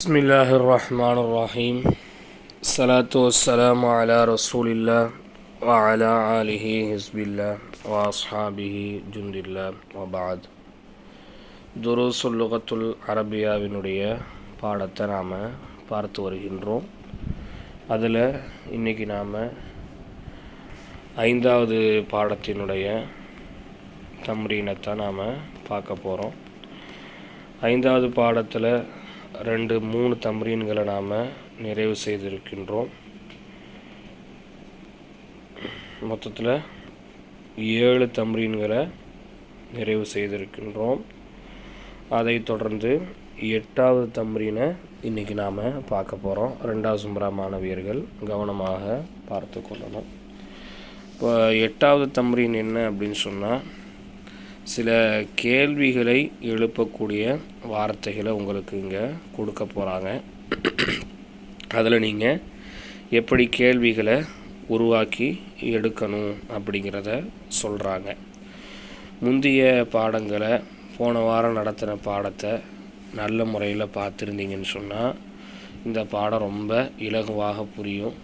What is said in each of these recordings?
بسم الله الرحمن الرحيم الصلاة والسلام على رسول الله وعلى آله حزب الله وأصحابه جند الله وبعد Druze லுகத்துல் அரபியாவினுடைய பாடத்தை நாம் பார்த்து வருகின்றோம். அதில் இன்றைக்கி நாம் 5வது பாடத்தினுடைய தம்ரீனத்தை நாம் பார்க்க போகிறோம். 5வது பாடத்தில் 3 தம்ரீன்களை நாம் நிறைவு செய்திருக்கின்றோம். மொத்தத்தில் 7 தம்ரீன்களை நிறைவு செய்திருக்கின்றோம். அதை தொடர்ந்து 8வது தம்ரீனை இன்றைக்கி நாம் பார்க்க போகிறோம். 2வது சும்ரா மாணவியர்கள் கவனமாக பார்த்து கொள்ளணும். இப்போ 8வது தம்ரீன் என்ன அப்படின்னு சொன்னால், சில கேள்விகளை எழுப்பக்கூடிய வார்த்தைகளை உங்களுக்கு இங்கே கொடுக்க போகிறாங்க. அதில் நீங்கள் எப்படி கேள்விகளை உருவாக்கி எடுக்கணும் அப்படிங்கிறத சொல்கிறாங்க. முந்தைய பாடங்களை போன வாரம் நடத்தின பாடத்தை நல்ல முறையில் பார்த்துருந்தீங்கன்னு சொன்னால் இந்த பாடம் ரொம்ப இலகுவாக புரியும்.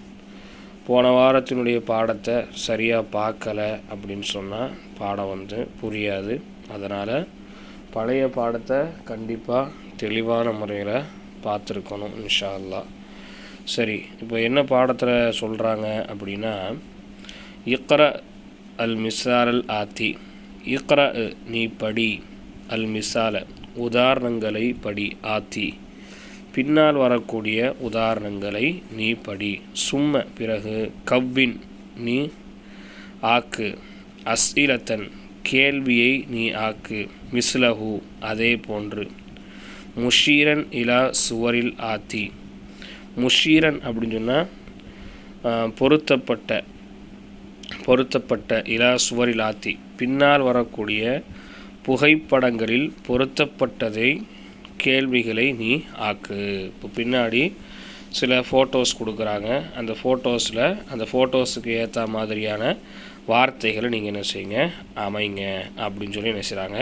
போன வாரத்தினுடைய பாடத்தை சரியாக பார்க்கலை அப்படின்னு சொன்னால் பாடம் புரியாது. அதனால் பழைய பாடத்தை கண்டிப்பாக தெளிவான முறையில் பார்த்துருக்கணும் இன்ஷா அல்லாஹ். சரி, இப்போ என்ன பாடத்தில் சொல்கிறாங்க அப்படின்னா, இக்ர அல் மிசால் அல் ஆத்தி, இக்ர நீ படி, அல் மிசால உதாரணங்களை படி, ஆத்தி பின்னால் வரக்கூடிய உதாரணங்களை நீ படி, சும்ம பிறகு கவ்வின் நீ ஆக்கு, அஸ்இலத்தன் கேள்வியை நீ ஆக்கு, மிஸ்லஹு அதே போன்று, முஷீரன் இலா சுவரில் ஆத்தி, முஷீரன் அப்படின்னு சொன்னால் பொருத்தப்பட்ட இலா சுவரில் ஆத்தி பின்னால் வரக்கூடிய புகைப்படங்களில் பொருத்தப்பட்டதை கேள்விகளை நீ ஆக்கு. இப்போ பின்னாடி சில ஃபோட்டோஸ் கொடுக்குறாங்க. அந்த ஃபோட்டோஸுக்கு ஏற்ற மாதிரியான வார்த்தைகளை நீங்கள் என்ன செய்யுங்க, அமைங்க அப்படின்னு சொல்லி என்ன செய்கிறாங்க,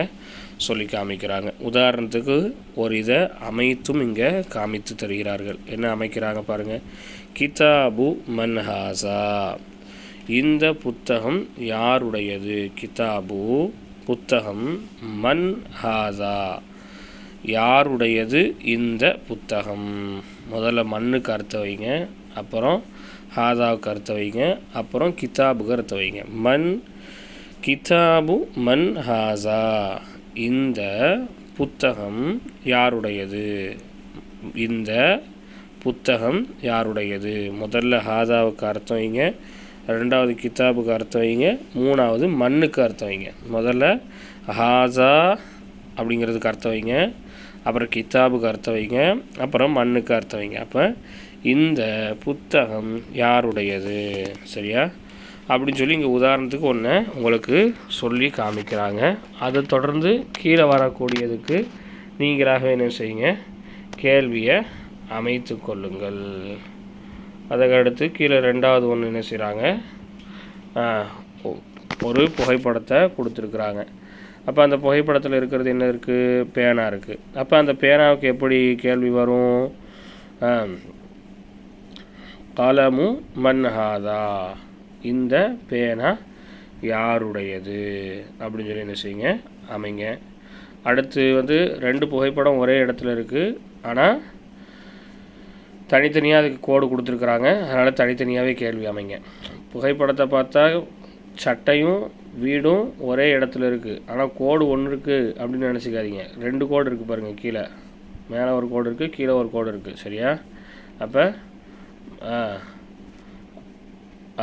சொல்லி காமிக்கிறாங்க. உதாரணத்துக்கு ஒரு இதை அமைத்தும் இங்கே காமித்து தருகிறார்கள். என்ன அமைக்கிறாங்க பாருங்கள். கிதாபு மன்ஹாசா, இந்த புத்தகம் யாருடையது, கிதாபு புத்தகம், மன்ஹாசா யாருடையது இந்த புத்தகம். முதல்ல மண்ணுக்கு அர்த்தம் வைங்க, அப்புறம் ஹாதாவுக்கு அர்த்தம் வைங்க, அப்புறம் கிதாபுக்கு அர்த்தம் வைங்க. கிதாபு மன் ஹாசா, இந்த புத்தகம் யாருடையது, இந்த புத்தகம் யாருடையது. முதல்ல ஹாதாவுக்கு அர்த்தம் வைங்க, 2வது கிதாபுக்கு அர்த்தம் வைங்க, 3வது மண்ணுக்கு அர்த்தம் வைங்க. முதல்ல ஹாசா அப்படிங்கிறதுக்கு அர்த்தம் வைங்க, அப்புறம் கிதாபுக்கு அர்த்தம் வைங்க, அப்புறம் மண்ணுக்கு அர்த்தம் வைங்க. அப்போ இந்த புத்தகம் யாருடையது, சரியா அப்படின்னு சொல்லி இங்கே உதாரணத்துக்கு ஒன்று உங்களுக்கு சொல்லி காமிக்கிறாங்க. அதை தொடர்ந்து கீழே வரக்கூடியதுக்கு நீங்களாகவே என்ன செய்யுங்க, கேள்வியை அமைத்து கொள்ளுங்கள். அதுக்கடுத்து கீழே 2வது ஒன்று என்ன செய்கிறாங்க, ஒரு புகைப்படத்தை கொடுத்துருக்குறாங்க. அப்போ அந்த புகைப்படத்தில் இருக்கிறது என்ன இருக்குது, பேனா இருக்குது. அப்போ அந்த பேனாவுக்கு எப்படி கேள்வி வரும், கலமு மன்ஹாதா, இந்த பேனா யாருடையது அப்படின்னு சொல்லி என்ன செய்யுங்க, அமைங்க. அடுத்து 2 புகைப்படம் ஒரே இடத்துல இருக்குது, ஆனால் தனித்தனியாக அதுக்கு கோடு கொடுத்துருக்குறாங்க. அதனால் தனித்தனியாகவே கேள்வி அமைங்க. புகைப்படத்தை பார்த்தா சட்டையும் வீடும் ஒரே இடத்துல இருக்குது, ஆனால் கோடு ஒன்று இருக்குது அப்படின்னு நினச்சிக்காதீங்க. 2 கோடு இருக்குது பாருங்கள், கீழே மேலே ஒரு கோடு இருக்குது, கீழே ஒரு கோடு இருக்குது, சரியா. அப்போ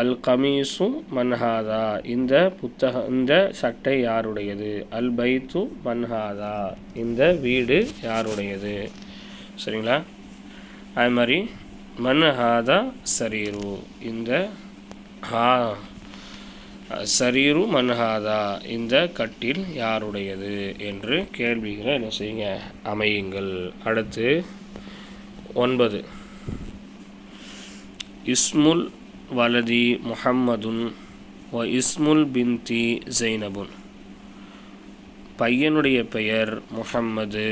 அல் கமீசு மன்ஹாதா, இந்த புத்தகம், இந்த சட்டை யாருடையது, அல் பைத்து மன்ஹாதா, இந்த வீடு யாருடையது, சரிங்களா. அது மாதிரி மன்ஹாதா சரீரு, இந்த சரீரு மன்ஹாதா, இந்த கட்டில் யாருடையது என்று கேள்விகளை என்ன செய்யுங்க, அமையுங்கள். அடுத்து 9, இஸ்முல் வலதி முஹம்மதுன் வ இஸ்முல் பின்தி ஜைனபுன், பையனுடைய பெயர் முஹம்மது,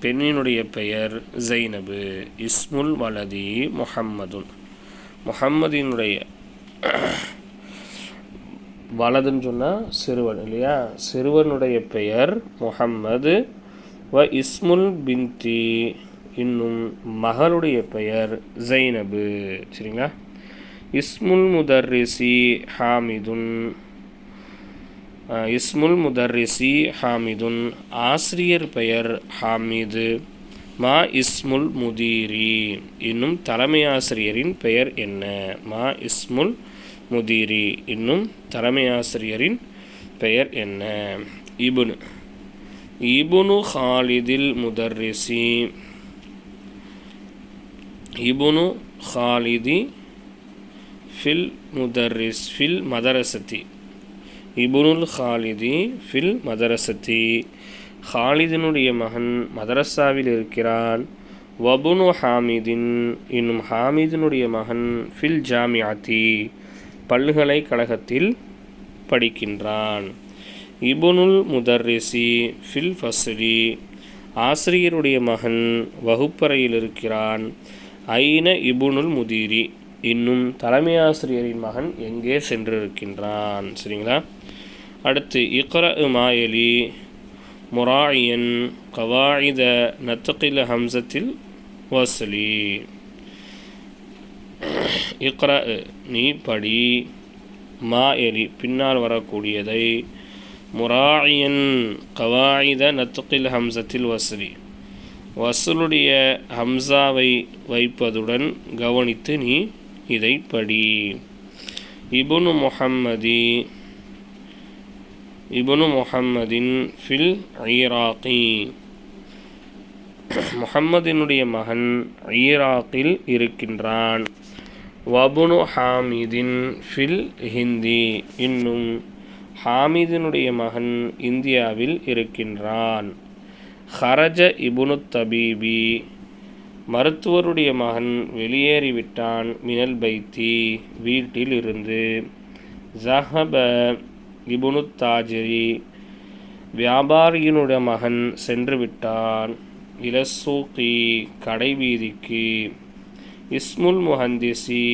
பெண்ணினுடைய பெயர் ஜைனபு. இஸ்முல் வலதி முஹம்மதுன். முஹம்மதினுடைய வலதுன்னு சொன்னால் சிறுவன் இல்லையா, சிறுவனுடைய பெயர் முஹம்மது. வ இஸ்முல் பின்தி, இன்னும் மகளுடைய பெயர் ஜைனபு. சரிங்களா. இஸ்முல் முதர்ரிசி ஹாமிதுன். இஸ்முல் முதர்ரிசி ஹாமிதுன், ஆசிரியர் பெயர் ஹாமிது. மா இஸ்முல் முதீரி, இன்னும் தலைமை ஆசிரியரின் பெயர் என்ன? மா இஸ்முல் முதீரி, இன்னும் தலைமை ஆசிரியரின் பெயர் என்ன? இபுனு ஹாலிதில் முதர்ரிசி. இபுனு ஹாலிதி ஃபில் முதர்ரிஸ் ஃபில் மதரசதி. இபுனுல் ஹாலிதி ஃபில் மதரசதி, ஹாலிதினுடைய மகன் மதரசாவில் இருக்கிறான். வபுனு ஹாமிதின், இன்னும் ஹாமிதினுடைய மகன் ஃபில் ஜாமியாத்தி, பல்கலைக்கழகத்தில் படிக்கின்றான். இபுனுல் முதர்ரிசி ஃபில் ஃபஸ்லி, ஆசிரியருடைய மகன் வகுப்பறையில் இருக்கிறான். ஐன இபுனுல் முதீரி, இன்னும் தலைமை ஆசிரியரின் மகன் எங்கே சென்றிருக்கின்றான். சரிங்களா. அடுத்து இக்ரா மாயலி முராயன் கவாயித நத்தகில் ஹம்சத்தில் வசலி. இக்ரா, நீ படி, மாயலி பின்னால் வரக்கூடியதை, முராயன் கவாயித நத்தகில் ஹம்சத்தில் வசலி, வசலுடைய ஹம்சாவை வைப்பதுடன் கவனித்து நீ இதை படி. இபுனு முஹம்மதி இபுனு முஹம்மதின் ஃபில் ஈராக்கி, முஹம்மதினுடைய மகன் ஈராக்கில் இருக்கின்றான். வபுனு ஹாமிதின் ஃபில் ஹிந்தி, இன்னும் ஹாமிதினுடைய மகன் இந்தியாவில் இருக்கின்றான். ஹரஜ இபுனு தபீபி, மருத்துவருடைய மகன் வெளியேறிவிட்டான். மினல் பைத்தி, வீட்டில் இருந்து. ஜஹப இபுனு தாஜிரி, வியாபாரியினுடைய மகன் சென்று விட்டான். இலசூக்கி, கடை வீதிக்கு. இஸ்முல் முஹந்திசி,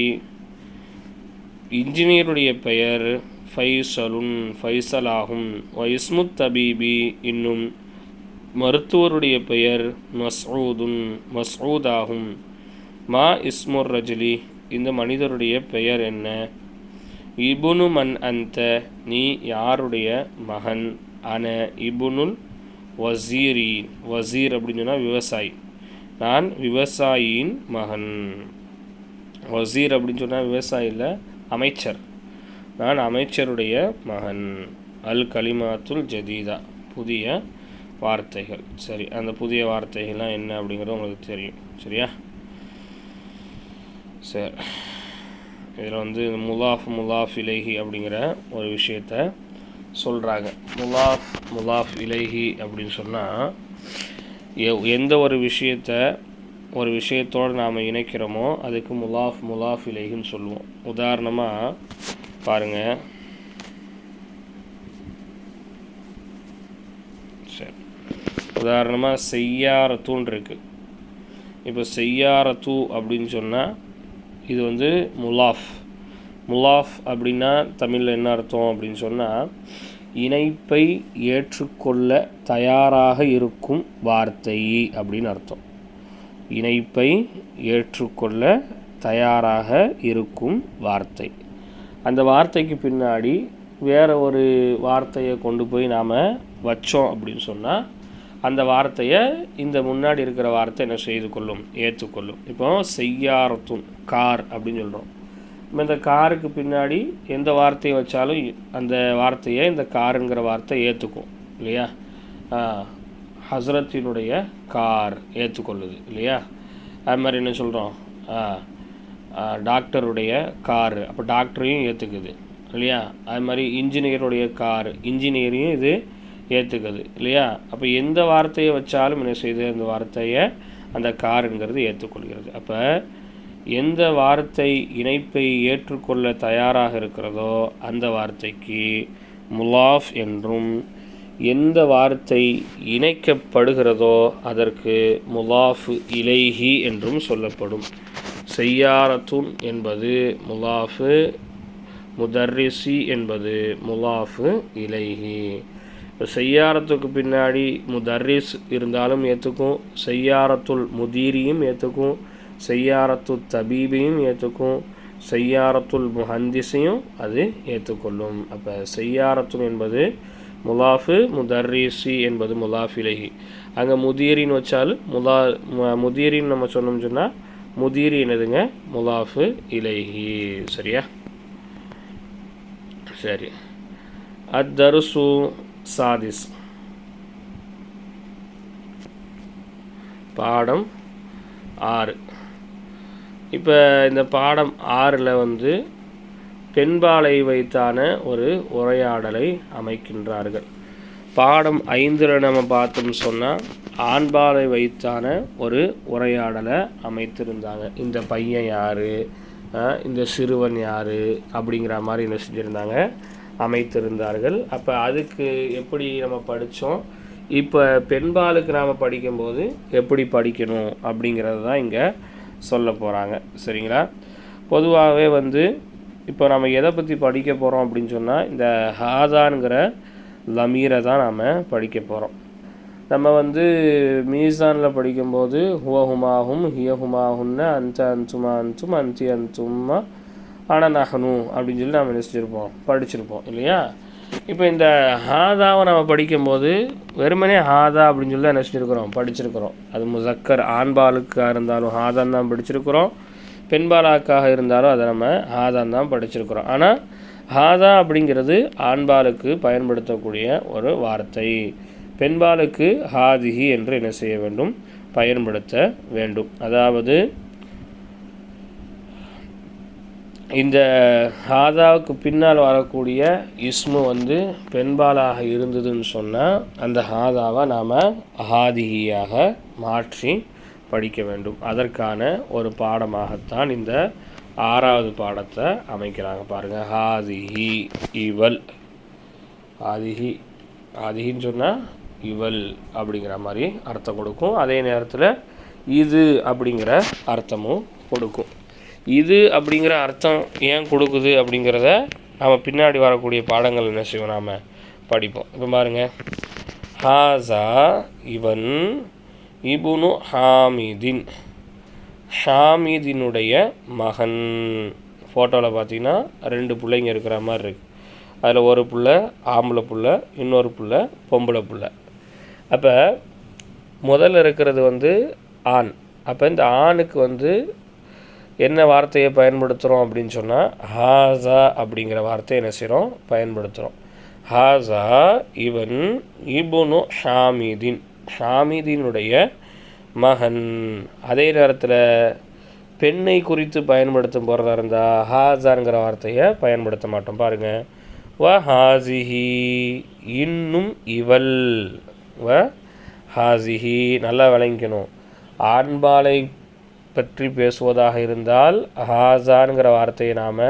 இன்ஜினியருடைய பெயர் ஃபைசலுன், ஃபைசலாகும். வ இஸ்முத் தபீபி, இன்னும் மருத்துவருடைய பெயர் மஸ்ஊதுன், மஸ்ஊதாகும். மா இஸ்முர் ரஜுலி, இந்த மனிதருடைய பெயர் என்ன? இபுனு மன் அந்த, நீ யாருடைய மகன்? அன இபுனுல் வசீரி, வசீர் அப்படின்னு சொன்னால் விவசாயி, நான் விவசாயியின் மகன். வசீர் அப்படின்னு சொன்னால் விவசாயி இல்லை, அமைச்சர், நான் அமைச்சருடைய மகன். அல் கலிமாத்துல் ஜதீதா, புதிய வார்த்தைகள். சரி, அந்த புதிய வார்த்தைகள்லாம் என்ன அப்படிங்கிறது உங்களுக்கு தெரியும். சரியா. சரி, இதில் வந்து முலாஃப் இலைஹி அப்படிங்கிற ஒரு விஷயத்த சொல்கிறாங்க. முலாஃப் இலைஹி அப்படின்னு சொன்னால் எந்த ஒரு விஷயத்தோடு நாம் இணைக்கிறோமோ அதுக்கு முலாஃப் இலைஹின்னு சொல்லுவோம். உதாரணமாக பாருங்கள். சரி, உதாரணமாக செய்யாரத்துன்னு இருக்குது. இப்போ செய்யாரத்து அப்படின்னு சொன்னால் இது வந்து முலாஃப் அப்படின்னா தமிழில் என்ன அர்த்தம் அப்படின்னு சொன்னால் இணைப்பை ஏற்றுக்கொள்ள தயாராக இருக்கும் வார்த்தை அப்படின்னு அர்த்தம். இணைப்பை ஏற்றுக்கொள்ள தயாராக இருக்கும் வார்த்தை. அந்த வார்த்தைக்கு பின்னாடி வேறு ஒரு வார்த்தையை கொண்டு போய் நாம் வச்சோம் அப்படின்னு சொன்னால் அந்த வார்த்தையை இந்த முன்னாடி இருக்கிற வார்த்தை என்ன செய்து கொள்ளும்? ஏற்றுக்கொள்ளும். இப்போ செய்யாரத்துன், கார் அப்படின்னு சொல்கிறோம். இப்போ இந்த காருக்கு பின்னாடி எந்த வார்த்தையை வச்சாலும் அந்த வார்த்தையை இந்த காருங்கிற வார்த்தை ஏற்றுக்கும் இல்லையா. ஹஸ்ரத்தினுடைய கார் ஏற்றுக்கொள்ளுது இல்லையா. அது மாதிரி என்ன சொல்கிறோம்? டாக்டருடைய காரு, அப்போ டாக்டரையும் ஏற்றுக்குது இல்லையா. அது மாதிரி இன்ஜினியருடைய கார், இன்ஜினியரையும் இது ஏற்றுக்குது இல்லையா. அப்போ எந்த வார்த்தையை வச்சாலும் என்ன செய்யுது? அந்த வார்த்தையை அந்த காருங்கிறது ஏற்றுக்கொள்கிறது. அப்போ எந்த வார்த்தை இணைப்பை ஏற்றுக்கொள்ள தயாராக இருக்கிறதோ அந்த வார்த்தைக்கு முலாஃப் என்றும், எந்த வார்த்தை இணைக்கப்படுகிறதோ அதற்கு முலாஃபு இலைஹி என்றும் சொல்லப்படும். செய்யாரத்துன் என்பது முலாஃபு, முதர்ரிசி என்பது முலாஃபு இலைஹி. இப்போ செய்யாரத்துக்கு பின்னாடி முதர்ரிஸ் இருந்தாலும் ஏற்றுக்கும், செய்யாரத்துல் முதீரியும் ஏற்றுக்கும், செய்யாரத்து தபீபையும் ஏற்றுக்கும், செய்யாரத்துல் முஹந்திஸையும் அது ஏற்றுக்கொள்ளும். அப்போ செய்யாரத்துன் என்பது முலாஃபு, முதர்ரிசி என்பது முலாஃப் இலைஹி. அங்கே முதீரின்னு வச்சாலும் முதீரின்னு நம்ம சொன்னோம்னு சொன்னால் முதீரி என்னதுங்க, முலாஃபு இலைஹி. சரியா? சரி. அத்தருசு சாதிஸ், பாடம் 6. இப்போ இந்த பாடம் 6ல் வந்து பெண்பாலை வைத்தான ஒரு உரையாடலை அமைக்கின்றார்கள். பாடம் 5ல் நம்ம பார்த்தோம்னு சொன்னால் ஆண்பாலை வைத்தான ஒரு உரையாடலை அமைத்திருந்தாங்க. இந்த பையன் யார், இந்த சிறுவன் யார் அப்படிங்கிற மாதிரி என்ன செஞ்சுருந்தாங்க, அமைத்திருந்தார்கள். அப்போ அதுக்கு எப்படி நம்ம படித்தோம், இப்போ பெண்பாலுக்கு நாம் படிக்கும்போது எப்படி படிக்கணும் அப்படிங்கிறது தான் இங்கே சொல்ல போகிறாங்க. சரிங்களா? பொதுவாகவே வந்து இப்போ நம்ம எதை பற்றி படிக்க போகிறோம் அப்படின்னு சொன்னால் இந்த ஹாதான்கிற லமீரை தான் நாம் படிக்க போகிறோம். நம்ம வந்து மீசானில் படிக்கும்போது ஹுவஹுமாஹும் ஹியஹுமாஹுன்னு அந்த அந்துமா அந்தும் அந்தி அந்துமா அனநஹனு அப்படின்னு சொல்லி நம்ம நினச்சிருப்போம், படிச்சிருப்போம் இல்லையா? இப்போ இந்த ஹாதாவை நம்ம படிக்கும்போது வெறுமனே ஹாதா அப்படின்னு சொல்லி தான் நினச்சிருக்கிறோம், படிச்சிருக்கிறோம். அது முசக்கர் ஆண்பாலுக்காக இருந்தாலும் ஹாதான் தான் படிச்சிருக்கிறோம், பெண்பாலாக்காக இருந்தாலும் அதை நம்ம ஹாதான் தான் படிச்சிருக்கிறோம். ஆனால் ஹாதா அப்படிங்கிறது ஆண்பாலுக்கு பயன்படுத்தக்கூடிய ஒரு வார்த்தை. பெண்பாலுக்கு ஹாதிஹி என்று என்ன செய்ய வேண்டும், பயன்படுத்த வேண்டும். அதாவது இந்த ஹாதாவுக்கு பின்னால் வரக்கூடிய இஸ்மு வந்து பெண்பாலாக இருந்ததுன்னு சொன்னால் அந்த ஹாதாவை நாம் ஹாதிஹியாக மாற்றி படிக்க வேண்டும். அதற்கான ஒரு பாடமாகத்தான் இந்த 6வது பாடத்தை அமைக்கிறாங்க. பாருங்கள், ஹாதிஹி இவள், ஹாதிஹி ஹாதிஹின்னு சொன்னால் இவள் அப்படிங்கிற மாதிரி அர்த்தம் கொடுக்கும். அதே நேரத்தில் இது அப்படிங்கிற அர்த்தமும் கொடுக்கும். இது அப்படிங்கிற அர்த்தம் ஏன் கொடுக்குது அப்படிங்கிறத நம்ம பின்னாடி வரக்கூடிய பாடங்கள் என்ன செய்வோம், நாம் படிப்போம். இப்போ பாருங்கள், ஹாசா இவன் இபுனு ஹாமிதின், ஹாமிதினுடைய மகன். ஃபோட்டோவில் பார்த்தீங்கன்னா 2 பிள்ளைங்க இருக்கிற மாதிரி இருக்குது. அதில் ஒரு பிள்ளை ஆம்பளை பிள்ளை, இன்னொரு பிள்ளை பொம்பளை பிள்ளை. அப்போ முதல்ல இருக்கிறது வந்து ஆண். அப்போ இந்த ஆணுக்கு வந்து என்ன வார்த்தையை பயன்படுத்துகிறோம் அப்படின்னு சொன்னால் ஹாசா அப்படிங்கிற வார்த்தையை என்ன செய்கிறோம், பயன்படுத்துகிறோம். ஹாசா இவன் இபுனு ஹாமிதின், ஹாமிதினுடைய மகன். அதே நேரத்தில் பெண்ணை குறித்து பயன்படுத்தும் போகிறதா இருந்தால் ஹாசாங்கிற வார்த்தையை பயன்படுத்த மாட்டோம். பாருங்கள், வ ஹாசிஹி இன்னும் இவள், வ ஹாசிஹி. நல்லா விளங்கிக்கணும், ஆண்பாலை பற்றி பேசுவதாக இருந்தால் ஹாசான்கிற வார்த்தையை நாம்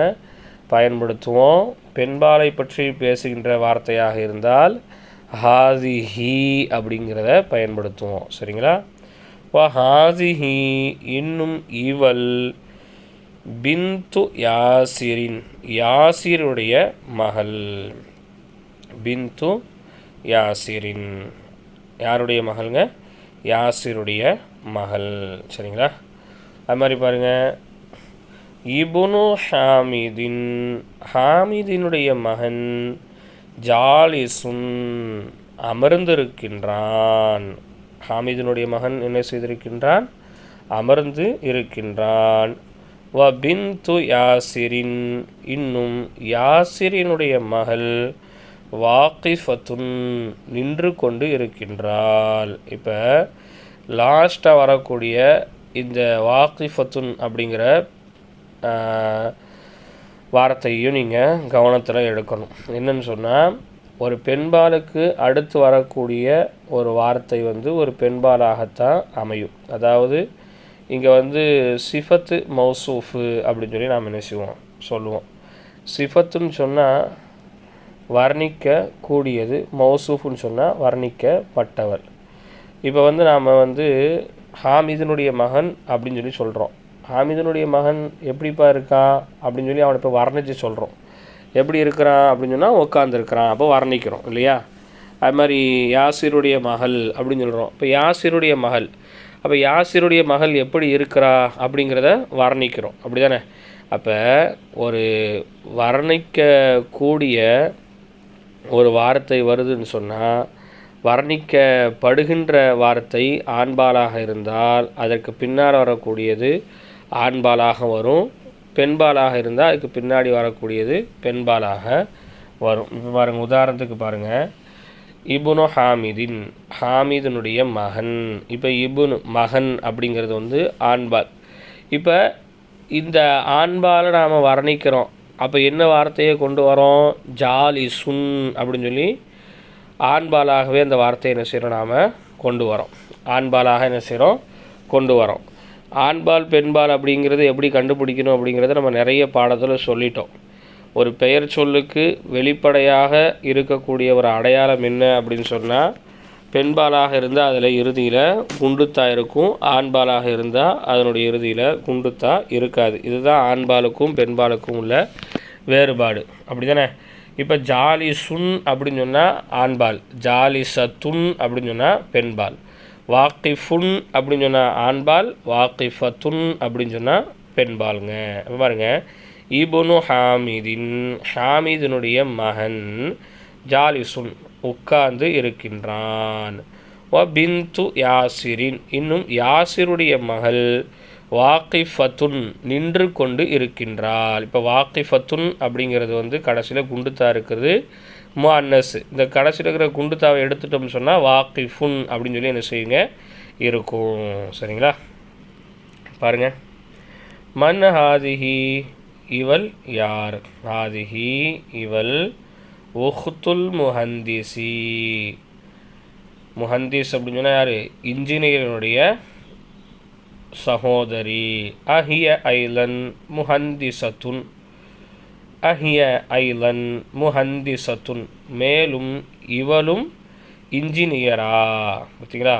பயன்படுத்துவோம். பெண்பாலை பற்றி பேசுகின்ற வார்த்தையாக இருந்தால் ஹாசிஹி அப்படிங்கிறத பயன்படுத்துவோம். சரிங்களா? வ ஹாசிஹி இன்னும் இவள் பின்து யாசிரின், யாசிருடைய மகள். பின்து யாசிரின் யாருடைய மகள்ங்க, யாசிருடைய மகள். சரிங்களா? அது மாதிரி பாருங்கள், இபுனு ஹாமிதின், ஹாமிதினுடைய மகன் ஜாலிசுன் அமர்ந்திருக்கின்றான். ஹாமிதினுடைய மகன் என்ன செய்திருக்கின்றான், அமர்ந்து இருக்கின்றான். வ பின்து யாசிரின் இன்னும் யாசிரினுடைய மகள் வாக்கிஃபத்துன் நின்று கொண்டு இருக்கின்றாள். இப்போ லாஸ்ட்டாக வரக்கூடிய இந்த வாக்கிஃபத்துன் அப்படிங்கிற வார்த்தையும் நீங்கள் கவனத்தில் எடுக்கணும். என்னன்னு சொன்னால் ஒரு பெண்பாலுக்கு அடுத்து வரக்கூடிய ஒரு வார்த்தை வந்து ஒரு பெண்பாலாகத்தான் அமையும். அதாவது இங்கே வந்து சிஃபத்து மௌசூஃபு அப்படின்னு சொல்லி நாம் என்ன செய்வோம், சொல்லுவோம். சிஃபத்துன்னு சொன்னால் வர்ணிக்கக்கூடியது, மௌசூஃப்னு சொன்னால் வர்ணிக்கப்பட்டவர். இப்போ வந்து நாம் வந்து ஹாமிதனுடைய மகன் அப்படின்னு சொல்லி சொல்கிறோம். ஹாமிதனுடைய மகன் எப்படிப்பா இருக்கான் அப்படின்னு சொல்லி அவனை இப்போ வர்ணித்து சொல்கிறோம். எப்படி இருக்கிறான் அப்படின்னு சொன்னால் உட்காந்துருக்கிறான், அப்போ வர்ணிக்கிறோம் இல்லையா? அது மாதிரி யாசிருடைய மகள் அப்படின்னு சொல்கிறோம். இப்போ யாசிருடைய மகள், அப்போ யாசிருடைய மகள் எப்படி இருக்கிறா அப்படிங்கிறத வர்ணிக்கிறோம், அப்படி தானே? அப்போ ஒரு வர்ணிக்கக்கூடிய ஒரு வார்த்தை வருதுன்னு சொன்னால், வர்ணிக்கப்படுகின்ற வார்த்தை ஆண்பாலாக இருந்தால் அதற்கு பின்னால் வரக்கூடியது ஆண்பாலாக வரும். பெண்பாலாக இருந்தால் அதுக்கு பின்னாடி வரக்கூடியது பெண்பாலாக வரும். இப்போ பாருங்கள், உதாரணத்துக்கு பாருங்கள், இபுனு ஹாமிதின், ஹாமிதனுடைய மகன். இப்போ இபுனு மகன் அப்படிங்கிறது வந்து ஆண்பால். இப்போ இந்த ஆண்பாலை நாம் வர்ணிக்கிறோம். அப்போ என்ன வார்த்தையை கொண்டு வரோம்? ஜாலிசுன் அப்படின்னு சொல்லி ஆண்பாலாகவே அந்த வார்த்தையை என்ன செய்கிறோம்? நாம் கொண்டு வரோம். ஆண்பாலாக என்ன செய்கிறோம்? கொண்டு வரோம். ஆண்பால் பெண்பால் அப்படிங்கிறது எப்படி கண்டுபிடிக்கணும் அப்படிங்கிறத நம்ம நிறைய பாடத்தில் சொல்லிட்டோம். ஒரு பெயர் சொல்லுக்கு வெளிப்படையாக இருக்கக்கூடிய ஒரு அடையாளம் என்ன அப்படின்னு சொன்னால், பெண்பாலாக இருந்தால் அதில் இறுதியில் குண்டுத்தா இருக்கும், ஆண்பாலாக இருந்தால் அதனுடைய இறுதியில் குண்டுத்தா இருக்காது. இதுதான் ஆண்பாலுக்கும் பெண்பாலுக்கும் உள்ள வேறுபாடு, அப்படி தானே? இப்போ ஜாலிசுன் அப்படின்னு சொன்னால் ஆண்பால், ஜாலிசத்துன் அப்படின்னு சொன்னால் பெண்பால், வாக்கிஃபுன் அப்படின்னு சொன்னால் ஆண்பால், வாக்கிஃபத்துன் அப்படின்னு சொன்னால் பெண்பாலுங்க. பாருங்கள், இபுனு ஹாமிதின், ஹாமிதனுடைய மகன், ஜாலிசுன் உட்கார்ந்து இருக்கின்றான். வ பிந்து யாசிரின், இன்னும் யாசிருடைய மகள் வாக்கிஃபத்துன் நின்று கொண்டு இருக்கின்றாள். இப்போ வாக்கிஃபத்துன் அப்படிங்கிறது வந்து கடைசியில் குண்டுத்தா இருக்கிறது, முஅன்னஸ். இந்த கடைசியில் இருக்கிற குண்டுத்தாவை எடுத்துட்டோம்னு சொன்னால் வாக்கிஃபுன் அப்படின்னு சொல்லி என்ன செய்யுங்க இருக்கும். சரிங்களா? பாருங்கள், மன் ஹாதிஹி, இவள் யார்? ஹாதிஹி இவள், உஹ்துல் முஹந்திசி, முஹந்திஸ் அப்படின்னு சொன்னால் யார்? இன்ஜினியரினுடைய சகோதரி. அஹிய ஐலன் முஹந்திசத்துன், அஹிய ஐலன் முஹந்திசத்துன், மேலும் இவளும் இன்ஜினியரா. பார்த்தீங்களா?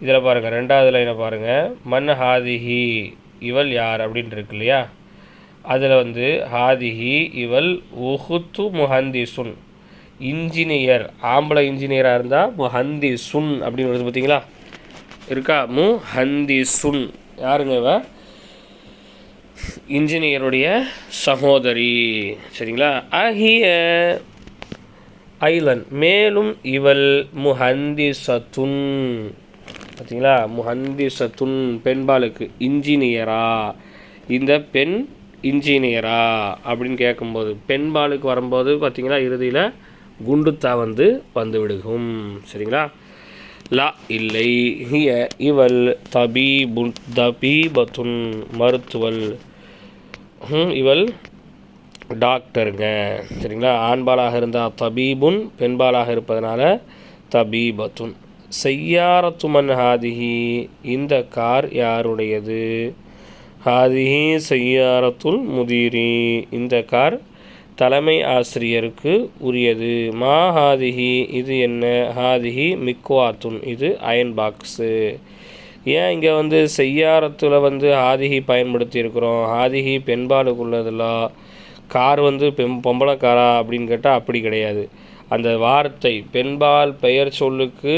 இதில் பாருங்கள், ரெண்டாவது லைனை பாருங்கள், மன் ஹாதிஹி இவள் யார் அப்படின்ட்டு இருக்கு இல்லையா? அதில் வந்து ஹாதிஹி இவள், உஹுத்து முஹந்திசுன் இன்ஜினியர், ஆம்பளை இன்ஜினியராக இருந்தால் முஹந்திசுன் அப்படின்னு வருது. பார்த்தீங்களா? இருக்கா? முஹந்திசுன் யாருங்க? இவ இன்ஜினியருடைய சகோதரி. சரிங்களா? அஹிய ஐலன், மேலும் இவள் முஹந்திசத்துன். பார்த்தீங்களா? முஹந்திசத்துன் பெண்பாலுக்கு, இன்ஜினியரா, இந்த பெண் இன்ஜினியரா அப்படின்னு கேட்கும்போது பெண்பாலுக்கு வரும்போது பார்த்திங்களா இறுதியில் குண்டுத்தா வந்து விடுகும். சரிங்களா? லா இல்லை, ஹிய இவள், தபீபுன் தபீபத்துன் மருத்துவல், இவள் டாக்டருங்க. சரிங்களா? ஆண்பாலாக இருந்தால் தபீபுன், பெண்பாலாக இருப்பதனால தபீபத்துன். செய்யாரத்து மன் ஹாதிஹி, இந்த கார் யாருடையது? ஹாதிஹி செய்யாரத்துல் முதீரி, இந்த கார் தலைமை ஆசிரியருக்கு உரியது. மா ஹாதிஹி, இது என்ன? ஹாதிஹி மிக்வாத்துன், இது அயன் பாக்ஸு. ஏன் இங்கே செய்யாரத்தில் ஹாதிஹி பயன்படுத்தி இருக்கிறோம்? ஹாதிஹி பெண்பாலுக்குள்ளதில்ல, கார் பொம்பளை காரா அப்படின்னு கேட்டால் அப்படி கிடையாது. அந்த வார்த்தை பெண்பால் பெயர் சொல்லுக்கு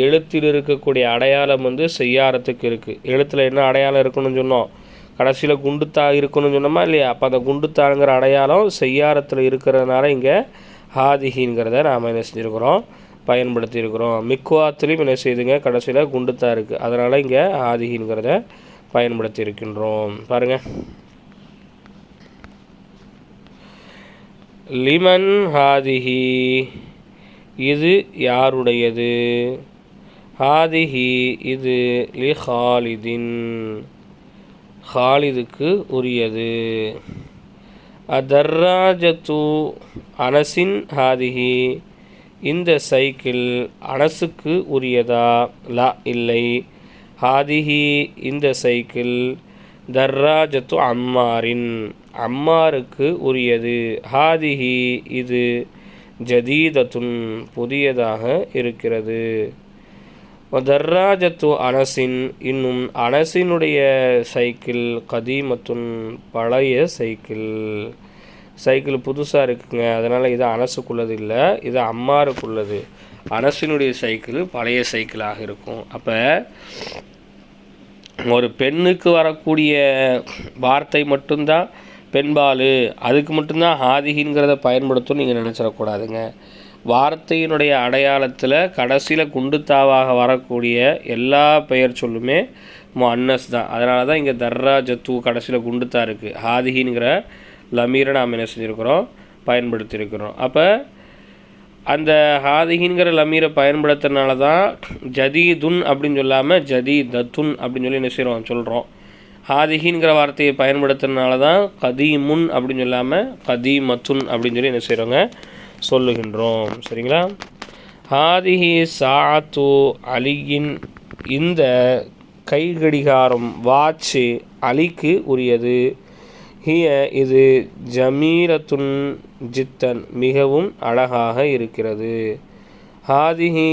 எழுத்தில் இருக்கக்கூடிய அடையாளம் செய்யாரத்துக்கு இருக்குது. எழுத்தில் என்ன அடையாளம் இருக்குன்னு சொன்னோம்? கடைசியில் குண்டுத்தா இருக்கணும்னு சொன்னோமா இல்லையா? அப்போ அந்த குண்டுத்தாங்கிற அடையாளம் செய்யாரத்தில் இருக்கிறதுனால இங்கே ஹாதிஹிங்கிறத நாம் என்ன செஞ்சுருக்கிறோம்? பயன்படுத்தியிருக்கிறோம். மிக்வாத்துலேயும் என்ன செய்யுதுங்க? கடைசியில் குண்டுத்தா இருக்குது, அதனால் இங்கே ஹாதிஹிங்கிறத பயன்படுத்தி இருக்கின்றோம். பாருங்கள், லிமன் ஹாதிஹி, இது யாருடையது? ஹாதிஹி இது லி ஹாலிதின், ஹாலிதுக்கு உரியது. அதர்ராஜத்து அனசின் ஹாதிஹி, இந்த சைக்கிள் அனசுக்கு உரியதா? லா இல்லை, ஹாதிஹி இந்த சைக்கிள் தர்ராஜத்து அம்மாரின், அம்மாருக்கு உரியது. ஹாதிஹி இது ஜதீதத்துன் புதியதாக இருக்கிறது. தர்ராஜத்து அனசின் இன்னும் அனசினுடைய சைக்கிள் கதீமத்துன் பழைய சைக்கிள் புதுசாக இருக்குங்க, அதனால் இது அனசுக்குள்ளது இல்லை, இது அம்மாருக்குள்ளது. அனசினுடைய சைக்கிள் பழைய சைக்கிளாக இருக்கும். அப்போ ஒரு பெண்ணுக்கு வரக்கூடிய வார்த்தை மட்டும்தான் பெண்பால், அதுக்கு மட்டும்தான் ஹாதிகிங்கிறத பயன்படுத்தும் நீங்கள் நினச்சிடக்கூடாதுங்க. வார்த்தையினுடைய அடையாளத்தில் கடைசியில் குண்டுத்தாவாக வரக்கூடிய எல்லா பெயர் சொல்லுமே முஅன்னஸ் தான். அதனால தான் இங்கே தர்ராஜத்து கடைசியில் குண்டுத்தா இருக்குது. ஹாதிகிங்கிற லமீரை நாம் என்ன செஞ்சுருக்கிறோம், பயன்படுத்தியிருக்கிறோம். அப்போ அந்த ஹாதிகிங்கிற லமீரை பயன்படுத்துறதுனால தான் ஜதீதுன் அப்படின்னு சொல்லாமல் ஜதீதத்துன் அப்படின்னு சொல்லி என்ன சொல்கிறோம். ஹாதிகிங்கிற வார்த்தையை பயன்படுத்துறதுனால தான் கதீமுன் அப்படின்னு சொல்லாமல் கதீமத்துன் அப்படின்னு சொல்லி என்ன செய்கிறோங்க, சொல்லுகின்றோம். சரிங்களா? ஹாதிஹி சாஅத்து அலியின், இந்த கைகடிகாரம் வாட்சு அலிக்கு உரியது. ஹிய இது ஜமீலத்துன் ஜித்தன் மிகவும் அழகாக இருக்கிறது. ஹாதிஹி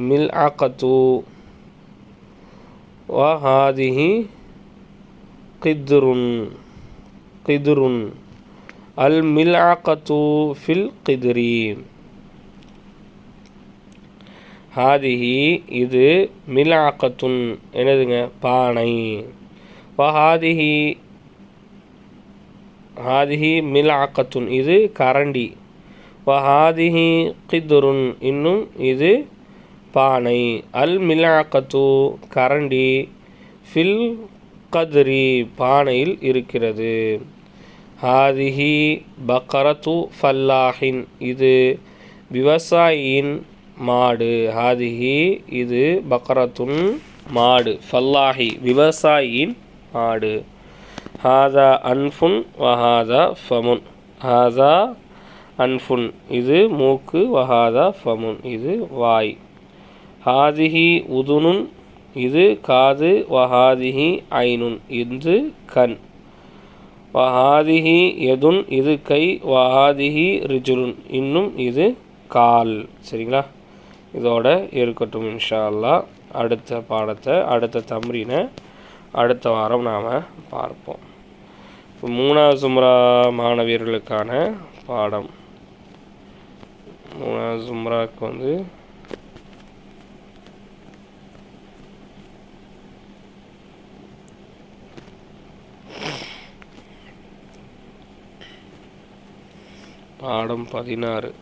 மில்அகத்து வ ஹாதிஹி கிதுருன் அல் மில்அகத்து ஃபில் கிதுரி. ஹாதிஹி இது மில்அகத்துன் என்னதுங்க, பானை. ஹாதிஹி மில்அகத்துன் இது கரண்டி. ஹாதிஹி கிதுருன் இன்னும் இது பானை. அல் மில்அகத்து கரண்டி, ஃபில் கத்ரி பானையில் இருக்கிறது. ஹாதிஹி பக்கரத்து ஃபல்லாஹின் இது விவசாயியின் மாடு. ஹாதிஹி இது பக்கரத்துன் மாடு, ஃபல்லாஹி விவசாயியின் மாடு. ஹாதா அன்ஃபுன் வஹாதா ஃபமுன். ஹாதா அன்ஃபுன் இது மூக்கு, வஹாதா ஃபமுன் இது வாய். ஹாதிஹி உதுனுன் இது காது, வஹாதிஹி ஐனுன் இது கண். வஹாதிஹி யதுன் இது கை, வஹாதிஹி ரிஜுலுன் இன்னும் இது கால். சரிங்களா? இதோட இருக்கட்டும் இன்ஷா அல்லாஹ். அடுத்த பாடத்தை, அடுத்த தம்ரீனை அடுத்த வாரம் நாம் பார்ப்போம். 3வது சும்ரா மாணவியர்களுக்கான பாடம். 3வது சும்ராவுக்கு பாடம் 16.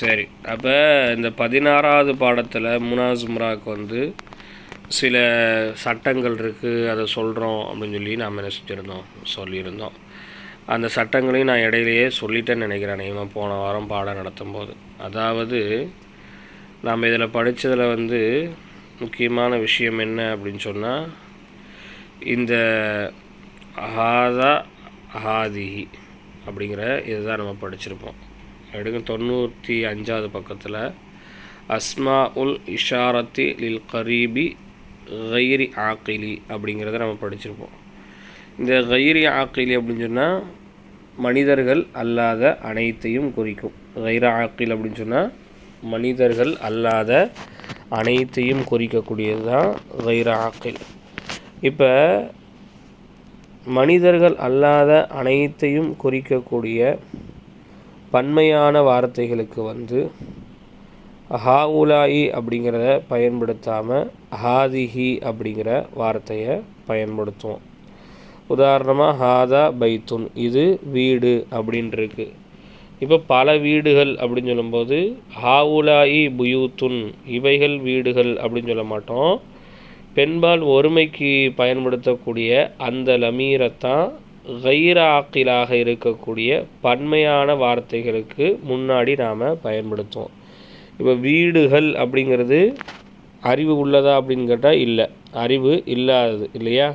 சரி, அப்போ இந்த 16வது பாடத்தில் 3வது சும்ராவுக்கு சில சட்டங்கள் இருக்குது, அதை சொல்கிறோம் அப்படின்னு சொல்லி நாம் என்ன சொல்லியிருந்தோம். அந்த சட்டங்களையும் நான் இடையிலேயே சொல்லிட்டேன்னு நினைக்கிறேன், அநேகமாக போன வாரம் பாடம் நடத்தும் போது. அதாவது நாம் இதில் படித்ததில் முக்கியமான விஷயம் என்ன அப்படின்னு சொன்னால், இந்த ஹாதா ஹாதிஹி அப்படிங்கிற இதுதான் நம்ம படிச்சிருப்போம். எடுங்க 95வது பக்கத்தில் அஸ்மா உல் இஷாரத்தி லில் கரீபி கைரி ஆக்கிலி அப்படிங்கிறத நம்ம படிச்சிருப்போம். இந்த கைரி ஆக்கிலி அப்படின்னு சொன்னால் மனிதர்கள் அல்லாத அனைத்தையும் குறிக்கும். கைர ஆக்கில் அப்படின்னு சொன்னால் மனிதர்கள் அல்லாத அனைத்தையும் குறிக்கக்கூடியது தான் கைர ஆக்கில். இப்போ மனிதர்கள் அல்லாத அனைத்தையும் குறிக்கக்கூடிய பன்மையான வார்த்தைகளுக்கு ஹாவுலாயி அப்படிங்கிறத பயன்படுத்தாமல் ஹாதிஹி அப்படிங்கிற வார்த்தையை பயன்படுத்துவோம். உதாரணமாக ஹாதா பைத்துன் இது வீடு அப்படின்ட்டுருக்கு. இப்போ பல வீடுகள் அப்படின்னு சொல்லும்போது ஹாவுலாயி புயூத்துன் இவைகள் வீடுகள் அப்படின்னு சொல்ல மாட்டோம். பெண்பால் ஒருமைக்கு பயன்படுத்தக்கூடிய அந்த லமீரத்தான் கைர ஆக்கிலாக இருக்கக்கூடிய பன்மையான வார்த்தைகளுக்கு முன்னாடி நாம் பயன்படுத்துவோம். இப்போ வீடுகள் அப்படிங்கிறது அறிவு உள்ளதா அப்படின்னு கேட்டால் இல்லை. அறிவு இல்லாதது இல்லையா.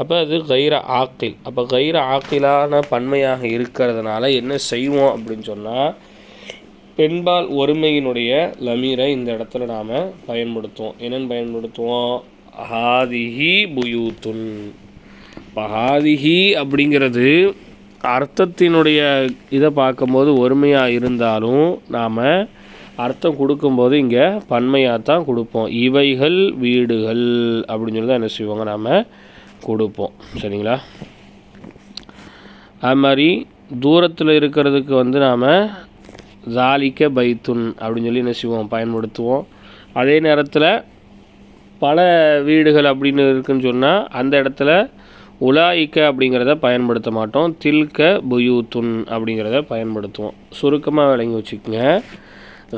அப்போ அது கைர ஆக்கில். அப்போ கைர ஆக்கிலான பன்மையாக இருக்கிறதுனால என்ன செய்வோம் அப்படின்னு சொன்னால், பெண்பால் ஒருமையினுடைய லமீரை இந்த இடத்துல நாம் பயன்படுத்துவோம். என்னென்னு பயன்படுத்துவோம்? ஹாதிஹி புயூத்துன். இப்போ ஹாதிஹி அப்படிங்கிறது அர்த்தத்தினுடைய இதை பார்க்கும்போது ஒருமையாக இருந்தாலும் நாம் அர்த்தம் கொடுக்கும்போது இங்கே பன்மையாக தான் கொடுப்போம். இவைகள் வீடுகள் அப்படின்னு சொல்லி தான் என்ன செய்வாங்க, நாம் கொடுப்போம். சரிங்களா. அது மாதிரி தூரத்தில் இருக்கிறதுக்கு நாம் ஜாலிக்க பைத்துன் அப்படின்னு சொல்லி என்ன செய்வோம், பயன்படுத்துவோம். அதே நேரத்தில் பல வீடுகள் அப்படின்னு இருக்குன்னு சொன்னால் அந்த இடத்துல உலாயிக்க அப்படிங்கிறத பயன்படுத்த மாட்டோம். தில்க புயூத்துன் அப்படிங்கிறத பயன்படுத்துவோம். சுருக்கமாக விளங்கி வச்சுக்கோங்க.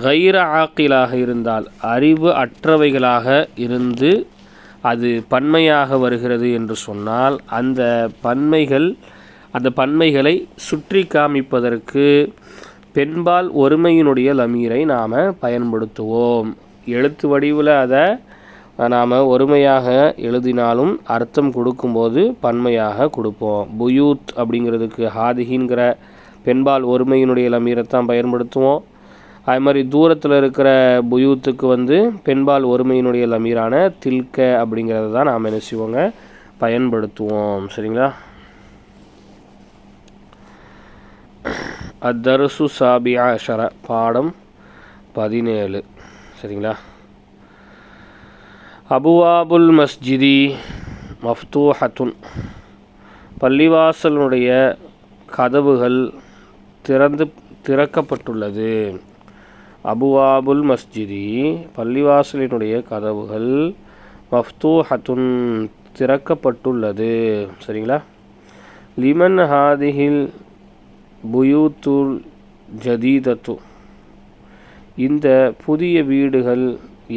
கைர ஆக்கிலாக இருந்தால், அறிவு அற்றவைகளாக இருந்து அது பன்மையாக வருகிறது என்று சொன்னால், அந்த பன்மைகளை சுற்றி காமிப்பதற்கு பெண்பால் ஒருமையினுடைய லமீரை நாம் பயன்படுத்துவோம். எழுத்து வடிவில் அதை நாம் ஒருமையாக எழுதினாலும் அர்த்தம் கொடுக்கும்போது பன்மையாக கொடுப்போம். புயூத் அப்படிங்கிறதுக்கு ஹாதிஹிங்கிற பெண்பால் ஒருமையினுடைய லமீரைத்தான் பயன்படுத்துவோம். அது மாதிரி தூரத்தில் இருக்கிற புயூத்துக்கு பெண்பால் ஒருமையினுடைய லமீரான தில்க அப்படிங்கிறத தான் நாம் என்ன செய்வோங்க, பயன்படுத்துவோம். சரிங்களா. அத்தர்சு சாபியா அஷர, பாடம் 17. சரிங்களா. அபுவாபுல் மஸ்ஜிதி மஃப்தூஹத்துன். பள்ளிவாசலுடைய கதவுகள் திறக்கப்பட்டுள்ளது. அபுவாபுல் மஸ்ஜிதி, பள்ளிவாசலினுடைய கதவுகள் மஃப்தூஹத்துன், திறக்கப்பட்டுள்ளது. சரிங்களா. லிமன் ஹாதிஹில் புயூத்துல் ஜதீதத்து, இந்த புதிய வீடுகள்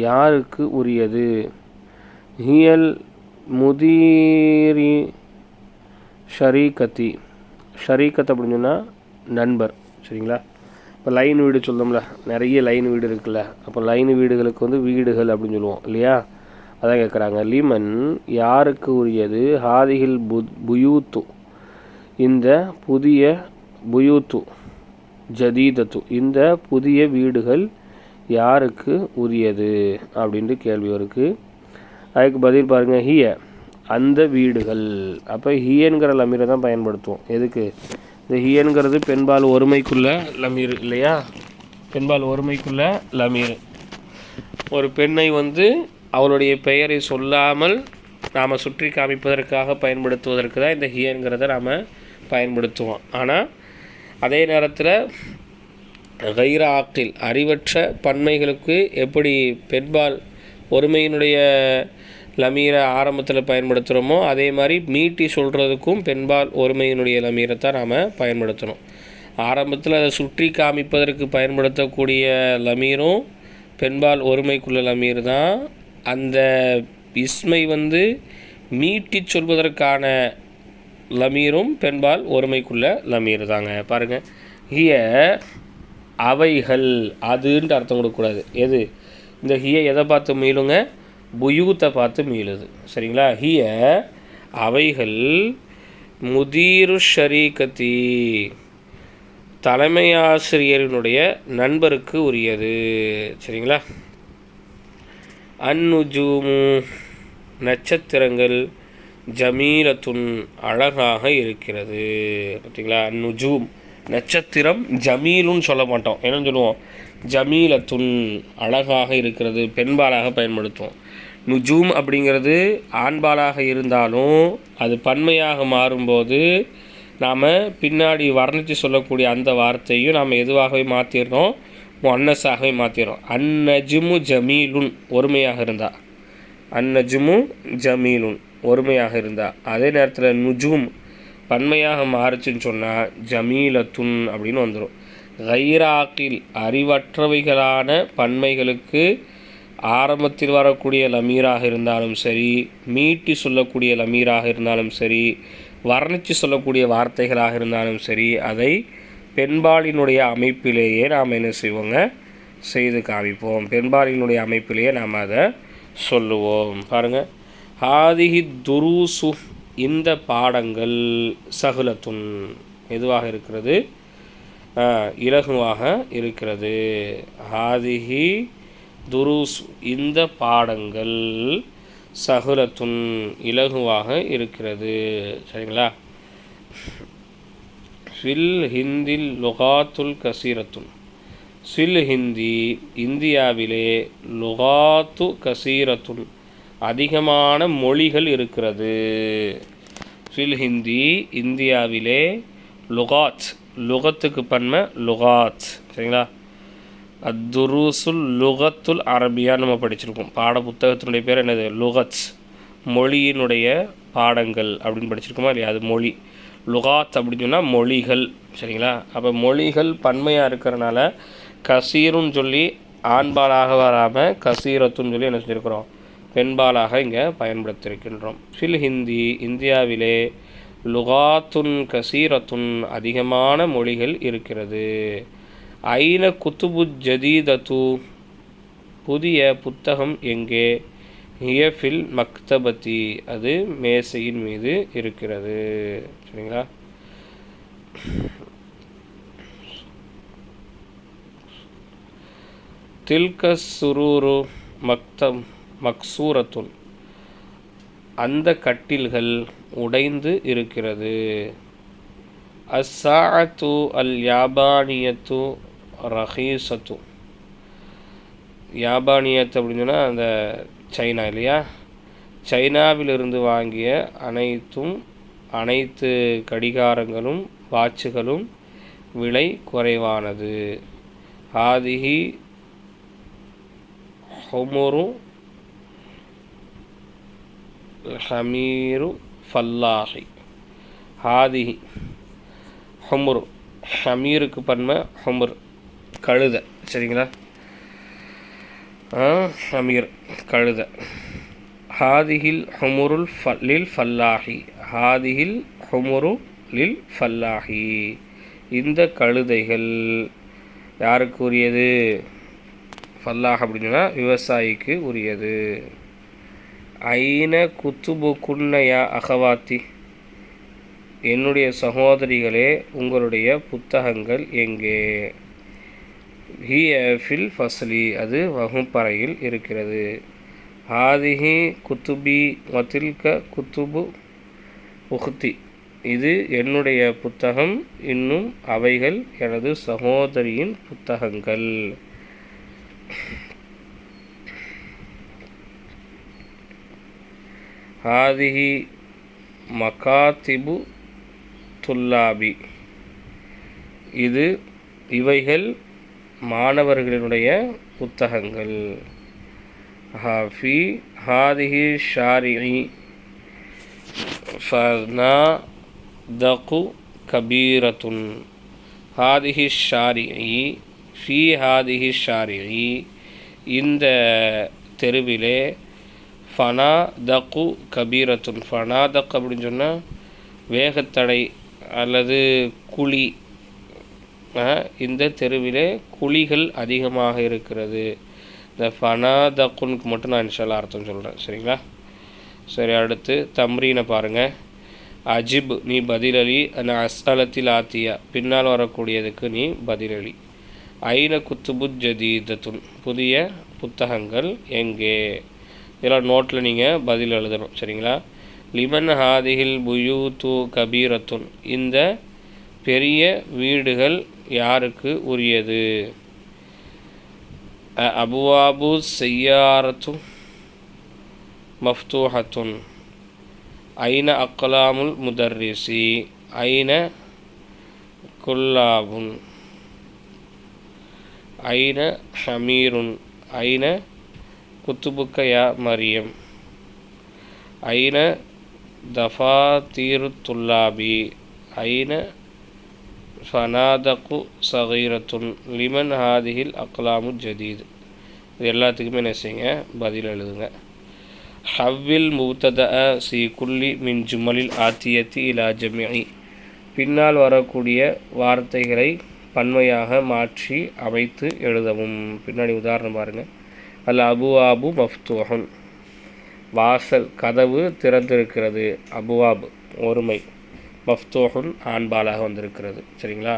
யாருக்கு உரியது? ஹியல் முதீரி ஷரீகத்தி, ஷரீகத் அப்படின்னு சொன்னால் நண்பர். சரிங்களா. இப்போ லைன் வீடு சொல்லணும்ல, நிறைய லைன் வீடு இருக்குல்ல, அப்போ லைன் வீடுகளுக்கு வீடுகள் அப்படின்னு சொல்லுவோம் இல்லையா. அதான் கேட்குறாங்க. லிமன், யாருக்கு உரியது? ஹாதிஹில் புயூத்து, இந்த புதிய புயூத்து ஜதீதத்து, இந்த புதிய வீடுகள் யாருக்கு உரியது அப்படின்ட்டு கேள்வி இருக்குது. அதுக்கு பதில் பாருங்கள். ஹிய, அந்த வீடுகள். அப்போ ஹியன்கிற லமீரை தான் பயன்படுத்துவோம். எதுக்கு? இந்த ஹியன்கிறது பெண்பால் ஒருமைக்குள்ள லமீர் இல்லையா. பெண்பால் ஒருமைக்குள்ள லமீர். ஒரு பெண்ணை அவளுடைய பெயரை சொல்லாமல் நாம் சுற்றி காமிப்பதற்காக பயன்படுத்துவதற்கு தான் இந்த ஹியன்கிறத நாம் பயன்படுத்துவோம். ஆனால் அதே நேரத்தில் கைர ஆக்கில், அறிவற்ற பன்மைகளுக்கு எப்படி பெண்பால் ஒருமையினுடைய லமீரை ஆரம்பத்தில் பயன்படுத்துகிறோமோ அதே மாதிரி மீட்டி சொல்கிறதுக்கும் பெண்பால் ஒருமையினுடைய லமீரை தான் நாம் பயன்படுத்தணும். ஆரம்பத்தில் அதை சுற்றி காமிப்பதற்கு பயன்படுத்தக்கூடிய லமீரும் பெண்பால் ஒருமைக்குள்ள லமீர் தான். அந்த இஸ்மை மீட்டி சொல்வதற்கான லமீரும் பெண்பால் ஒருமைக்குள்ள லமீர் தாங்க. பாருங்கள். ஹிய, அவைகள், அதுன்ட்டு அர்த்தம் கொடுக்கக்கூடாது. எது? இந்த ஹிய எதை பார்த்து மீளுங்க? புயூத்தை பார்த்து மீளுது. சரிங்களா. ஹிய, அவைகள், முதீரு ஷரீகத்தி, தலைமை ஆசிரியரினுடைய நண்பருக்கு உரியது. சரிங்களா. அந்நுஜூமு, நட்சத்திரங்கள், ஜமீலத்துன், அழகாக இருக்கிறது. பார்த்தீங்களா. அந்நுஜூம், நட்சத்திரம், ஜமீலுன்னு சொல்ல மாட்டோம். என்னன்னு சொல்லுவோம்? ஜமீலத்துன், அழகாக இருக்கிறது, பெண்பாலாக பயன்படுத்துவோம். நுஜூம் அப்படிங்கிறது ஆண்பாலாக இருந்தாலும் அது பன்மையாக மாறும்போது நாம் பின்னாடி வர்ணித்து சொல்லக்கூடிய அந்த வார்த்தையும் நாம் எதுவாகவே மாற்றிடுறோம்? முன்னஸாகவே மாற்றிடுறோம். அந்நஜுமு ஜமீலுன், ஒருமையாக இருந்தால். அந்நஜுமு ஜமீலுன், ஒருமையாக இருந்தால். அதே நேரத்தில் நுஜூம் பன்மையாக மாறுச்சுன்னு சொன்னால் ஜமீலத்துன் அப்படின்னு வந்துடும். கைராக்கில், அறிவற்றவைகளான பன்மைகளுக்கு ஆரம்பத்தில் வரக்கூடிய லமீராக இருந்தாலும் சரி, மீட்டி சொல்லக்கூடிய லமீராக இருந்தாலும் சரி, வர்ணித்து சொல்லக்கூடிய வார்த்தைகளாக இருந்தாலும் சரி, அதை பெண்பாலினுடைய அமைப்பிலேயே நாம் என்ன செய்வோங்க? செய்து காமிப்போம். பெண்பாலினுடைய அமைப்பிலேயே நாம் அதை சொல்லுவோம். பாருங்கள். ஹாதிஹி துருசு இந்த பாடங்கள் சஹுலத்துன் எதுவாக இருக்கிறது, இலகுவாக இருக்கிறது. ஹாதிஹி துருஸ் இந்த பாடங்கள் சஹுலத்துன் இலகுவாக இருக்கிறது. சரிங்களா? ஃபில் ஹிந்தில் லுகாத்துல் கசீரத்துன் ஃபில் ஹிந்தி இந்தியாவிலே லுகாத்து கசீரத்துன் அதிகமான மொழிகள் இருக்கிறது. ஃபில் ஹிந்தி இந்தியாவிலே லுகாத் லுகத்துக்கு பன்மை லுகாத். சரிங்களா? அத்துருசுல் லுகத்துல் அரபியா நம்ம படிச்சிருக்கோம். பாட புத்தகத்தினுடைய பேர் என்னது? லுகத், மொழியினுடைய பாடங்கள் அப்படின்னு படிச்சிருக்கோமா இல்லையா? அது மொழி. லுகாத் அப்படின்னு சொன்னால் மொழிகள். சரிங்களா? அப்போ மொழிகள் பன்மையாக இருக்கிறனால கசீருன்னு சொல்லி ஆண்பாலாக வராமல் கசீரத்துன்னு சொல்லி என்ன செஞ்சுருக்கிறோம், பெண்பாலாக இங்கே பயன்படுத்தியிருக்கின்றோம். ஃபில் ஹிந்தி இந்தியாவிலே லுகாத்துன் கசீரத்துன் அதிகமான மொழிகள் இருக்கிறது. ஐன குத்துபு ஜதீதத்து புதிய புத்தகம் எங்கே? ஹியஃபில் மக்தபத்தி அது மேசையின் மீது இருக்கிறது. சரிங்களா? தில்க சுரூரு மக்சூரத்துன் அந்த கட்டில்கள் உடைந்து இருக்கிறது. அஸ்ஸாஅத்து அல் யாபானியத்து ரஹீசத்து யாபானியத் அப்படின்னு சொன்னால் அந்த சைனா இல்லையா? சைனாவிலிருந்து வாங்கிய அனைத்து கடிகாரங்களும் வாட்சுகளும் விலை குறைவானது. ஹாதிஹி ஹுமுரு ஹமீரு ஃபல்லாஹி ஹாதிஹி ஹுமுரு ஹமீருக்கு பன்மை ஹுமுர் கழுத. சரிங்களா? ஹமீர் கழுத. ஹாதிஹில் ஹுமுருல் லில் ஃபல்லாஹி ஹாதிஹில் ஹுமுரு லில் ஃபல்லாஹி இந்த கழுதைகள் யாருக்கு உரியது? ஃபல்லாஹ் அப்படின்னா விவசாயிக்கு உரியது. ஐன குத்துபு குன்னையா அகவாத்தி என்னுடைய சகோதரிகளே உங்களுடைய புத்தகங்கள் எங்கே? ஹிய ஃபில் ஃபஸ்லி அது வகுப்பறையில் இருக்கிறது. ஹாதிஹி குத்துபி வதில்க குத்துபு உஹ்தி இது என்னுடைய புத்தகம், இன்னும் அவைகள் எனது சகோதரியின் புத்தகங்கள். ஹாதிஹி மகாத்திபு துல்லாபி இவைகள் மாணவர்களினுடைய புத்தகங்கள். ஹாஃபி ஹாதிஹி ஷாரிஇ ஃபனாதகு கபீரத்துன் ஹாதிஹி ஷாரிஇ ஃபி ஹாதிஹி ஷாரிஇ இந்த தெருவிலே ஃபனாதகு கபீரத்துன் ஃபனாதக் அப்படின்னு சொன்னால் வேகத்தடை அல்லது குழி. இந்த தெருவிலே குழிகள் அதிகமாக இருக்கிறது. இந்த ஃபனாதக்குனுக்கு மட்டும் நான் இன்ஷால்லா அர்த்தம் சொல்கிறேன். சரிங்களா? சரி, அடுத்து தம்ரீனை பாருங்கள். அஜிப் நீ பதிலளி. அஸ்அலத்தில் ஆத்தியா பின்னால் வரக்கூடியதுக்கு நீ பதிலளி. ஐன குத்துபு ஜதீதத்துன் புதிய புத்தகங்கள் எங்கே? இதெல்லாம் நோட்டில் நீங்கள் பதில் எழுதணும். சரிங்களா? லிமன் ஹாதிஹில் புயூத்து கபீரத்துன் இந்த பெரிய வீடுகள் யாருக்கு உரியது? அபுவாபு செய்யாரத்து மஃப்தூஹத்துன் ஐன அக்லாமுல் முதர்ரிசி ஐன குல்லாபுன் ஐன ஹமீருன் ஐன குத்துபுக்க யா மரியம் ஐன தஃபாத்தீரு துல்லாபி ஐன ஃபனாதகு சகீரத்துன் லிமன் ஹாதிஹில் அக்லாமு ஜதீத் இது எல்லாத்துக்குமே என்ன செய்யுங்க, பதில் எழுதுங்க. ஹவ்வில் முப்தத சி குல்லி மின் ஜுமலில் ஆத்தியத்தி இலா ஜமிஇ பின்னால் வரக்கூடிய வார்த்தைகளை பன்மையாக மாற்றி அமைத்து எழுதவும். பின்னாடி உதாரணம் பாருங்கள். அல் அபுவாபு மஃப்தூஹுன் வாசல் கதவு திறந்திருக்கிறது. அபுவாப் ஒருமை. மஃப்தூஹுன் ஆண்பாலாக வந்திருக்கிறது. சரிங்களா?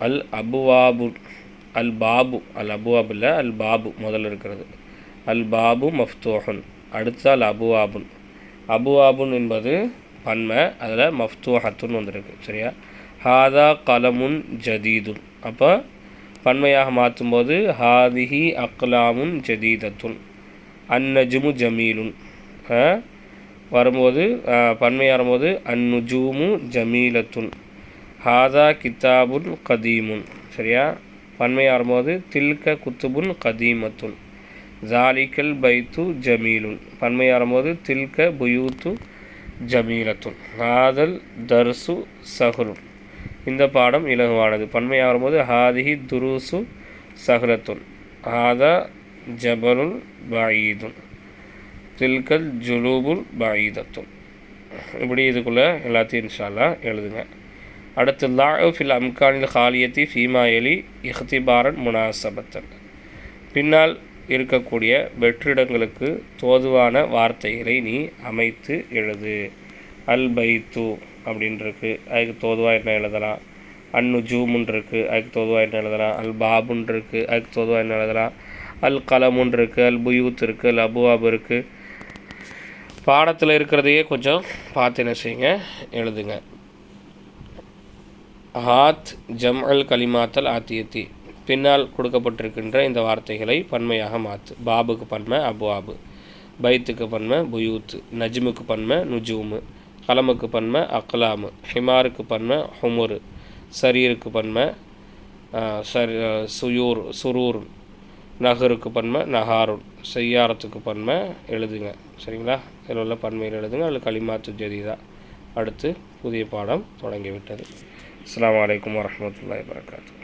அல் அபுவாபு அல் பாபு அல் அபுவாப் இல்லை, அல் பாபு முதல்ல இருக்கிறது. அல் பாபு மஃப்தூஹுன். அடுத்து அல் அபுவாபுன். அபுவாபுன் என்பது பன்மை, அதில் மஃப்தூஹத்துன் வந்திருக்கு. சரியா? ஹாதா கலமுன் ஜதீதுன். அப்போ பன்மையாக மாற்றும்போது ஹாதிஹி அக்லாமுன் ஜதீதத்துன். அந்நஜுமு ஜமீலுன். வரும்போது பன்மையாக வரும்போது அந்நுஜூமு ஜமீலத்துன். ஹாதா கிதாபுன் கதீமுன். சரியா? பன்மையாக வரும்போது தில்க குத்துபுன் கதீமத்துன். ஜாலிக்கல் பைத்து ஜமீலுன். பன்மையாக வரும்போது தில்க புயூத்து ஜமீலத்துன். ஹாதல் தர்சு சஹுலுன். இந்த பாடம் இலகுவானது. பன்மையாக வரும்போது ஹாதிஹி துருசு சஹலத்துன். ஹாதா ஜபலுல் பஈதுன். தில்கல் ஜுலூபுல் பஈதத்துன். இப்படி இதுக்குள்ளே எல்லாத்தையும் இன்ஷா அல்லாஹ் எழுதுங்க. அடுத்து லாஉ ஃபில் அம்கானில் ஹாலியத்தி ஃபீமா எலி இஹ்திபாரன் முனாசபத்தன். பின்னால் இருக்கக்கூடிய வெற்றிடங்களுக்கு தோதுவான வார்த்தைகளை நீ அமைத்து எழுது. அல் பைத்து அப்படின்ருக்கு, அதுக்கு தோதுவாக என்ன எழுதலாம்? அந்நுஜூமுன் இருக்குது, அதுக்கு தோதுவாக என்ன எழுதலாம்? அல் பாபுன் இருக்குது, அதுக்கு தோதுவாக என்ன எழுதலாம்? அல் கலமுன் இருக்குது, அல் புயூத் இருக்குது, அல் அபுவாப் இருக்குது. பாடத்தில் இருக்கிறதையே கொஞ்சம் பார்த்து என்ன செய்யுங்க, எழுதுங்க. ஹாத் ஜம் அல் கலிமாத்தல் ஆத்தியத்தி. பின்னால் கொடுக்கப்பட்டிருக்கின்ற இந்த வார்த்தைகளை பன்மையாக மாற்று. பாபுக்கு பன்மை அபுவாபு, பைத்துக்கு பன்மை புயூத், நஜ்முக்கு பன்மை நுஜூமு, கலமுக்கு பன்மை அக்லாமு, ஹிமாருக்கு பன்மை ஹுமுரு, சரீருக்கு பன்மை சுரூர், நகருக்கு பன்மை நஹாருன், செய்யாரத்துக்கு பன்மை எழுதுங்க. சரிங்களா? இதில் உள்ள பன்மையில் எழுதுங்க. அதில் கலிமாத்து ஜதீதா. அடுத்து புதிய பாடம் தொடங்கிவிட்டது. அஸ்ஸலாமு அலைக்கும் வரஹ்மத்துல்லாஹி வபரகாத்துஹு.